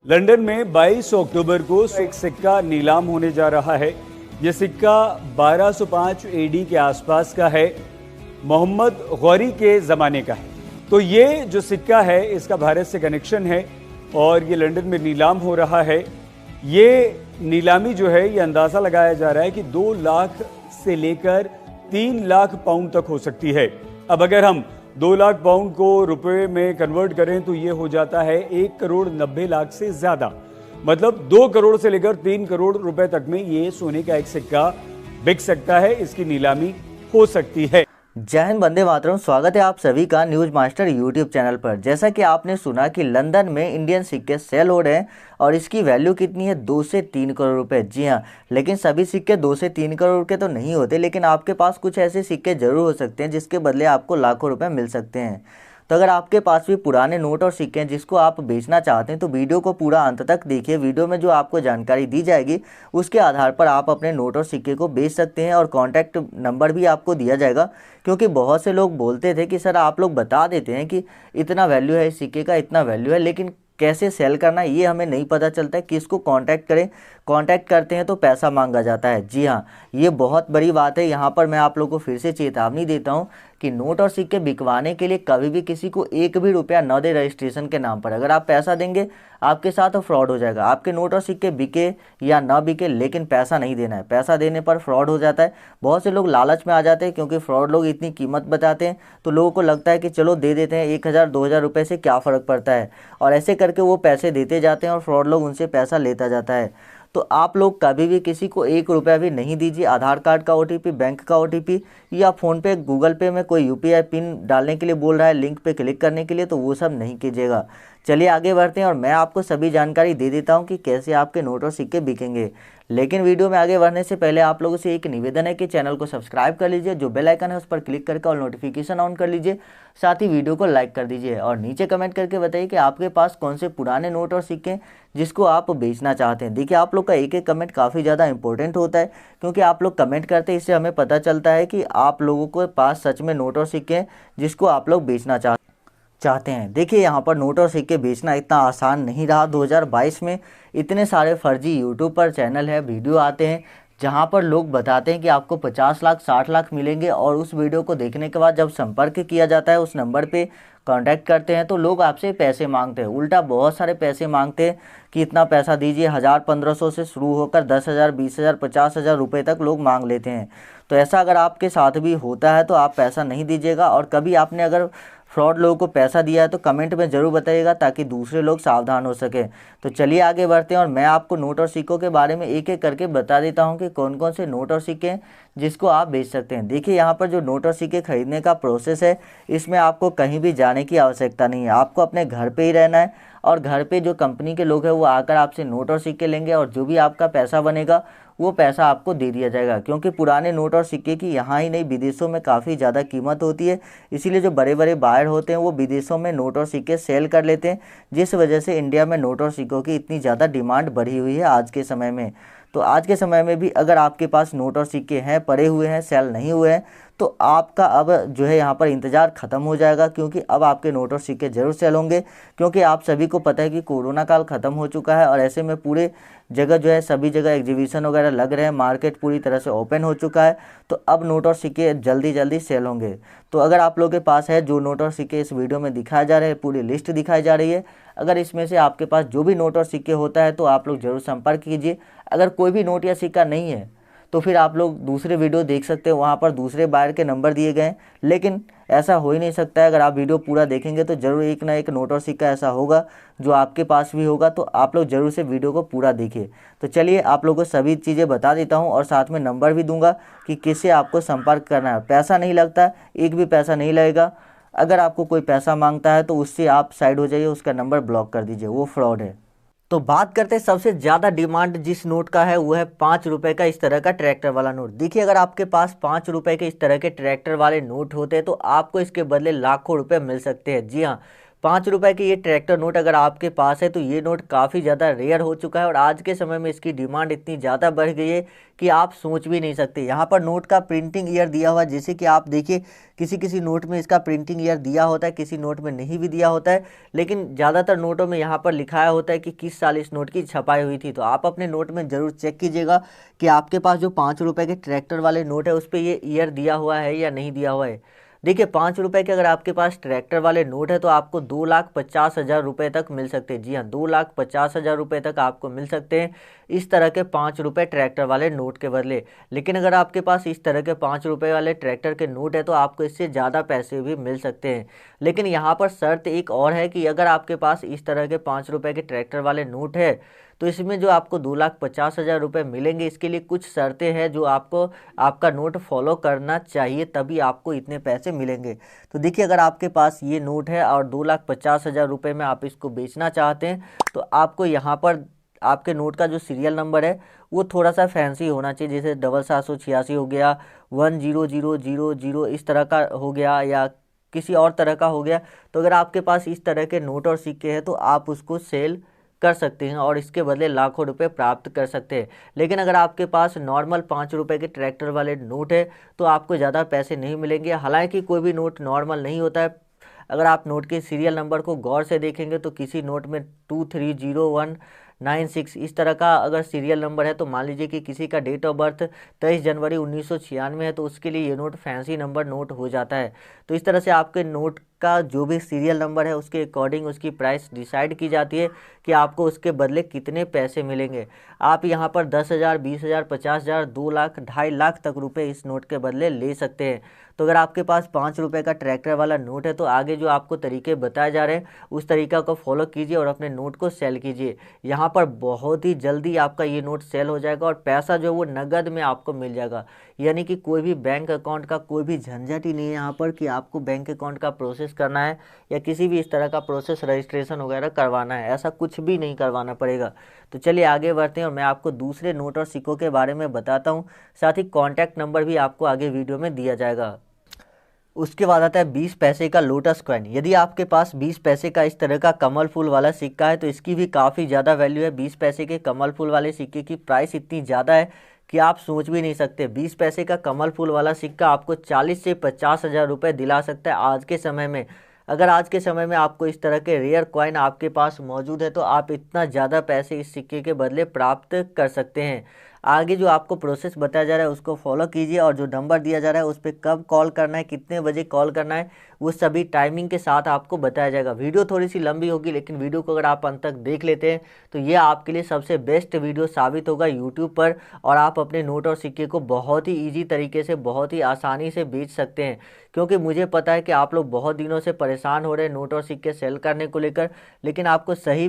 London में 22 अक्टूबर को एक सिक्का नीलाम होने जा रहा है। यह सिक्का 1205 एडी के आसपास का है, मोहम्मद गौरी के ज़माने का है। तो ये जो सिक्का है इसका भारत से कनेक्शन है और ये लंदन में नीलाम हो रहा है। ये नीलामी जो है ये अंदाज़ा लगाया जा रहा है कि 2 लाख से लेकर 3 लाख पाउंड तक हो सकती है। अब अगर हम 2 लाख पाउंड को रुपए में कन्वर्ट करें तो ये हो जाता है 1 करोड़ 90 लाख से ज्यादा, मतलब 2 करोड़ से लेकर 3 करोड़ रुपए तक में ये सोने का एक सिक्का बिक सकता है, इसकी नीलामी हो सकती है। जय हिंद, वंदे मातरम। स्वागत है आप सभी का न्यूज मास्टर यूट्यूब चैनल पर। जैसा कि आपने सुना कि लंदन में इंडियन सिक्के सेल हो रहे हैं और इसकी वैल्यू कितनी है, 2 से 3 करोड़ रुपए। जी हाँ, लेकिन सभी सिक्के 2 से 3 करोड़ के तो नहीं होते, लेकिन आपके पास कुछ ऐसे सिक्के जरूर हो सकते हैं जिसके बदले आपको लाखों रुपए मिल सकते हैं। तो अगर आपके पास भी पुराने नोट और सिक्के हैं जिसको आप बेचना चाहते हैं तो वीडियो को पूरा अंत तक देखिए। वीडियो में जो आपको जानकारी दी जाएगी उसके आधार पर आप अपने नोट और सिक्के को बेच सकते हैं और कॉन्टैक्ट नंबर भी आपको दिया जाएगा, क्योंकि बहुत से लोग बोलते थे कि सर आप लोग बता देते हैं कि इतना वैल्यू है इस सिक्के का, इतना वैल्यू है, लेकिन कैसे सेल करना ये हमें नहीं पता चलता है। किसको कांटेक्ट करें, कांटेक्ट करते हैं तो पैसा मांगा जाता है। जी हाँ, ये बहुत बड़ी बात है। यहाँ पर मैं आप लोगों को फिर से चेतावनी देता हूँ कि नोट और सिक्के बिकवाने के लिए कभी भी किसी को 1 भी रुपया न दे रजिस्ट्रेशन के नाम पर। अगर आप पैसा देंगे आपके साथ तो फ्रॉड हो जाएगा। आपके नोट और सिक्के बिके या ना बिके, लेकिन पैसा नहीं देना है। पैसा देने पर फ्रॉड हो जाता है। बहुत से लोग लालच में आ जाते हैं, क्योंकि फ्रॉड लोग इतनी कीमत बताते हैं तो लोगों को लगता है कि चलो दे देते हैं, 1000 2000 रुपये से क्या फ़र्क पड़ता है, और ऐसे करके वो पैसे देते जाते हैं और फ्रॉड लोग उनसे पैसा लेता जाता है। तो आप लोग कभी भी किसी को 1 रुपया भी नहीं दीजिए। आधार कार्ड का OTP, बैंक का OTP या फ़ोनपे, गूगल पे में कोई UPI पिन डालने के लिए बोल रहा है, लिंक पे क्लिक करने के लिए, तो वो सब नहीं कीजिएगा। चलिए आगे बढ़ते हैं और मैं आपको सभी जानकारी दे देता हूं कि कैसे आपके नोट और सिक्के बिकेंगे। लेकिन वीडियो में आगे बढ़ने से पहले आप लोगों से एक निवेदन है कि चैनल को सब्सक्राइब कर लीजिए, जो बेल आइकन है उस पर क्लिक करके और नोटिफिकेशन ऑन कर लीजिए, साथ ही वीडियो को लाइक कर दीजिए और नीचे कमेंट करके बताइए कि आपके पास कौन से पुराने नोट और सिक्के जिसको आप बेचना चाहते हैं। देखिए, आप लोग का एक एक कमेंट काफ़ी ज़्यादा इंपॉर्टेंट होता है, क्योंकि आप लोग कमेंट करते हैं, इससे हमें पता चलता है कि आप लोगों के पास सच में नोट और सिक्के हैं जिसको आप लोग बेचना चाहते हैं। देखिए, यहाँ पर नोट और सिक्के बेचना इतना आसान नहीं रहा। 2022 में इतने सारे फर्जी यूट्यूब पर चैनल है, वीडियो आते हैं जहाँ पर लोग बताते हैं कि आपको 50 लाख 60 लाख मिलेंगे, और उस वीडियो को देखने के बाद जब संपर्क किया जाता है, उस नंबर पे कांटेक्ट करते हैं तो लोग आपसे पैसे मांगते हैं। उल्टा बहुत सारे पैसे मांगते हैं कि इतना पैसा दीजिए। 1000 1500 से शुरू होकर 10,000 20,000 50,000 रुपये तक लोग मांग लेते हैं। तो ऐसा अगर आपके साथ भी होता है तो आप पैसा नहीं दीजिएगा। और कभी आपने अगर फ्रॉड लोगों को पैसा दिया है तो कमेंट में ज़रूर बताइएगा, ताकि दूसरे लोग सावधान हो सके। तो चलिए आगे बढ़ते हैं और मैं आपको नोट और सिक्कों के बारे में एक एक करके बता देता हूं कि कौन कौन से नोट और सिक्के हैं जिसको आप बेच सकते हैं। देखिए, यहाँ पर जो नोट और सिक्के खरीदने का प्रोसेस है, इसमें आपको कहीं भी जाने की आवश्यकता नहीं है। आपको अपने घर पे ही रहना है और घर पे जो कंपनी के लोग हैं वो आकर आपसे नोट और सिक्के लेंगे, और जो भी आपका पैसा बनेगा वो पैसा आपको दे दिया जाएगा। क्योंकि पुराने नोट और सिक्के की यहाँ ही नहीं, विदेशों में काफ़ी ज़्यादा कीमत होती है, इसीलिए जो बड़े बड़े बायर होते हैं वो विदेशों में नोट और सिक्के सेल कर लेते हैं, जिस वजह से इंडिया में नोट और सिक्कों की इतनी ज़्यादा डिमांड बढ़ी हुई है आज के समय में। तो आज के समय में भी अगर आपके पास नोट और सिक्के हैं, पड़े हुए हैं, सेल नहीं हुए हैं, तो आपका अब जो है यहाँ पर इंतज़ार ख़त्म हो जाएगा, क्योंकि अब आपके नोट और सिक्के जरूर सेल होंगे। क्योंकि आप सभी को पता है कि कोरोना काल ख़त्म हो चुका है और ऐसे में पूरे जगह जो है, सभी जगह एग्जीबिशन वगैरह लग रहे हैं, मार्केट पूरी तरह से ओपन हो चुका है। तो अब नोट और सिक्के जल्दी जल्दी सेल होंगे। तो अगर आप लोगों के पास है जो नोट और सिक्के इस वीडियो में दिखाए जा रहे हैं, पूरी लिस्ट दिखाई जा रही है, अगर इसमें से आपके पास जो भी नोट और सिक्के होता है तो आप लोग ज़रूर संपर्क कीजिए। अगर कोई भी नोट या सिक्का नहीं है तो फिर आप लोग दूसरे वीडियो देख सकते हैं, वहाँ पर दूसरे बायर के नंबर दिए गए हैं। लेकिन ऐसा हो ही नहीं सकता है। अगर आप वीडियो पूरा देखेंगे तो ज़रूर एक ना एक नोट और सिक्का ऐसा होगा जो आपके पास भी होगा। तो आप लोग ज़रूर से वीडियो को पूरा देखिए। तो चलिए आप लोगों को सभी चीज़ें बता देता हूँ और साथ में नंबर भी दूंगा कि किससे आपको संपर्क करना है। पैसा नहीं लगता, एक भी पैसा नहीं लगेगा। अगर आपको कोई पैसा मांगता है तो उससे आप साइड हो जाइए, उसका नंबर ब्लॉक कर दीजिए, वो फ्रॉड है। तो बात करते हैं सबसे ज़्यादा डिमांड जिस नोट का है, वो है 5 रुपये का इस तरह का ट्रैक्टर वाला नोट। देखिए, अगर आपके पास 5 रुपये के इस तरह के ट्रैक्टर वाले नोट होते हैं तो आपको इसके बदले लाखों रुपए मिल सकते हैं। जी हाँ, ₹5 के ये ट्रैक्टर नोट अगर आपके पास है तो ये नोट काफ़ी ज़्यादा रेयर हो चुका है और आज के समय में इसकी डिमांड इतनी ज़्यादा बढ़ गई है कि आप सोच भी नहीं सकते। यहाँ पर नोट का प्रिंटिंग ईयर दिया हुआ है, जैसे कि आप देखिए किसी किसी नोट में इसका प्रिंटिंग ईयर दिया होता है, किसी नोट में नहीं भी दिया होता है, लेकिन ज़्यादातर नोटों में यहाँ पर लिखाया होता है कि किस साल इस नोट की छपाई हुई थी। तो आप अपने नोट में ज़रूर चेक कीजिएगा कि आपके पास जो ₹5 के ट्रैक्टर वाले नोट है उस पर ये ईयर दिया हुआ है या नहीं दिया हुआ है। देखिए ₹5 के अगर आपके पास ट्रैक्टर वाले नोट है तो आपको 2,50,000 रुपये तक मिल सकते हैं। जी हाँ, 2,50,000 रुपये तक आपको मिल सकते हैं इस तरह के ₹5 ट्रैक्टर वाले नोट के बदले। लेकिन अगर आपके पास इस तरह के ₹5 वाले ट्रैक्टर के नोट है तो आपको इससे ज़्यादा पैसे भी मिल सकते हैं। लेकिन यहाँ पर शर्त एक और है कि अगर आपके पास इस तरह के ₹5 के ट्रैक्टर वाले नोट है तो इसमें जो आपको 2,50,000 रुपये मिलेंगे, इसके लिए कुछ शर्तें हैं जो आपको आपका नोट फॉलो करना चाहिए, तभी आपको इतने पैसे मिलेंगे। तो देखिए अगर आपके पास ये नोट है और 2,50,000 रुपये में आप इसको बेचना चाहते हैं तो आपको यहाँ पर आपके नोट का जो सीरियल नंबर है वो थोड़ा सा फैंसी होना चाहिए, जैसे 788 हो गया, 10000 इस तरह का हो गया या किसी और तरह का हो गया। तो अगर आपके पास इस तरह के नोट और सिक्के हैं तो आप उसको सेल कर सकते हैं और इसके बदले लाखों रुपए प्राप्त कर सकते हैं। लेकिन अगर आपके पास नॉर्मल ₹5 के ट्रैक्टर वाले नोट है तो आपको ज़्यादा पैसे नहीं मिलेंगे। हालांकि कोई भी नोट नॉर्मल नहीं होता है। अगर आप नोट के सीरियल नंबर को गौर से देखेंगे तो किसी नोट में 230196 इस तरह का अगर सीरियल नंबर है तो मान लीजिए कि किसी का डेट ऑफ बर्थ 23 जनवरी 1996 है तो उसके लिए ये नोट फैंसी नंबर नोट हो जाता है। तो इस तरह से आपके नोट का जो भी सीरियल नंबर है उसके अकॉर्डिंग उसकी प्राइस डिसाइड की जाती है कि आपको उसके बदले कितने पैसे मिलेंगे। आप यहाँ पर 10,000, 20,000, 50,000, 2 लाख, 2.5 लाख तक रुपए इस नोट के बदले ले सकते हैं। तो अगर आपके पास ₹5 का ट्रैक्टर वाला नोट है तो आगे जो आपको तरीके बताए जा रहे हैं उस तरीका को फॉलो कीजिए और अपने नोट को सेल कीजिए। यहाँ पर बहुत ही जल्दी आपका ये नोट सेल हो जाएगा और पैसा जो वो नगद में आपको मिल जाएगा। यानी कि कोई भी बैंक अकाउंट का कोई भी झंझट ही नहीं है यहाँ पर कि आपको बैंक अकाउंट का प्रोसेस करना है या किसी भी इस तरह का प्रोसेस रजिस्ट्रेशन वगैरह करवाना है, ऐसा कुछ भी नहीं करवाना पड़ेगा। तो चलिए आगे बढ़ते हैं और मैं आपको दूसरे नोट और सिक्कों के बारे में बताता हूँ, साथ ही कॉन्टैक्ट नंबर भी आपको आगे वीडियो में दिया जाएगा। उसके बाद आता है 20 पैसे का लोटस कॉइन। यदि आपके पास 20 पैसे का इस तरह का कमल फूल वाला सिक्का है तो इसकी भी काफ़ी ज़्यादा वैल्यू है। 20 पैसे के कमल फूल वाले सिक्के की प्राइस इतनी ज़्यादा है कि आप सोच भी नहीं सकते। 20 पैसे का कमल फूल वाला सिक्का आपको 40 से 50,000 रुपये दिला सकता है आज के समय में। अगर आज के समय में आपको इस तरह के रेयर कॉइन आपके पास मौजूद है तो आप इतना ज़्यादा पैसे इस सिक्के के बदले प्राप्त कर सकते हैं। आगे जो आपको प्रोसेस बताया जा रहा है उसको फॉलो कीजिए और जो नंबर दिया जा रहा है उस पर कब कॉल करना है, कितने बजे कॉल करना है, वो सभी टाइमिंग के साथ आपको बताया जाएगा। वीडियो थोड़ी सी लंबी होगी लेकिन वीडियो को अगर आप अंत तक देख लेते हैं तो ये आपके लिए सबसे बेस्ट वीडियो साबित होगा यूट्यूब पर और आप अपने नोट और सिक्के को बहुत ही ईजी तरीके से, बहुत ही आसानी से बेच सकते हैं। क्योंकि मुझे पता है कि आप लोग बहुत दिनों से परेशान हो रहे हैं नोट और सिक्के सेल करने को लेकर, लेकिन आपको सही